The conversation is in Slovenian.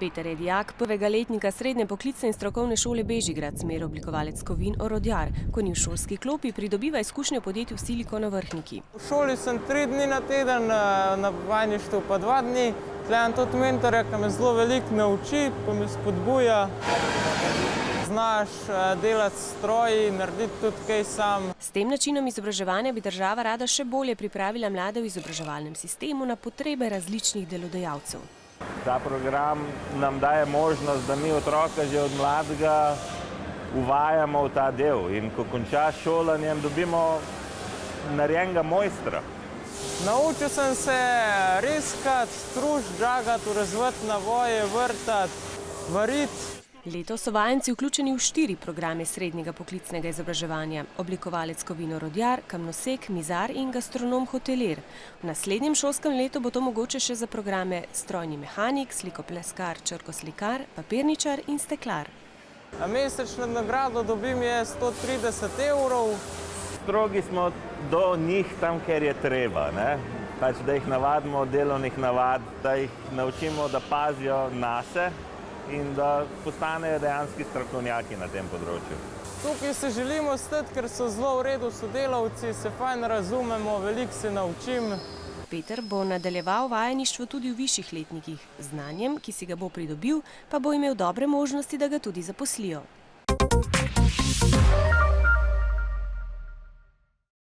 Peter je dijak prvega letnika srednje poklicne in strokovne šole Bežigrad, smer oblikovalec kovin orodjar. Ko ni v šolski klopi, pridobiva izkušnje v podjetju Siliko na Vrhniki. V šoli sem 3 dni na teden, na vajništvu pa 2 dni. Tukaj imam tudi mentorja, ki me zelo veliko nauči, pa me spodbuja. Znaš delati s stroji, narediti tudi kaj sam. S tem načinom izobraževanja bi država rada še bolje pripravila mlade v izobraževalnem sistemu na potrebe različnih delodajalcev. Ta program nam daje možnost, da mi otroka že od mladega uvajamo v ta del in ko končaš šolanjem, dobimo narejenega mojstra. Naučil sem se riskati, stružiti, žagati, razviti navoje, vrtati, variti. Letos so vajenci vključeni v 4 programe srednjega poklicnega izobraževanja: oblikovalec kovin orodjar, kamnosek, mizar in gastronom hotelir. V naslednjem šolskem letu bo to mogoče še za programe strojni mehanik, slikopleskar, črkoslikar, papirničar in steklar. Mesečno nagrado dobim je 130 evrov. Strogi smo do njih tam, ker je treba, ne? Pač, da jih navadimo od delovnih navad, da jih naučimo, da pazijo nase in da postanejo dejanski strokovnjaki na tem področju. Tukaj se želimo ostati, ker so zelo v redu sodelavci, se fajn razumemo, veliko se naučim. Peter bo nadaljeval vajeništvo tudi v višjih letnikih. Z znanjem, ki si ga bo pridobil, pa bo imel dobre možnosti, da ga tudi zaposlijo.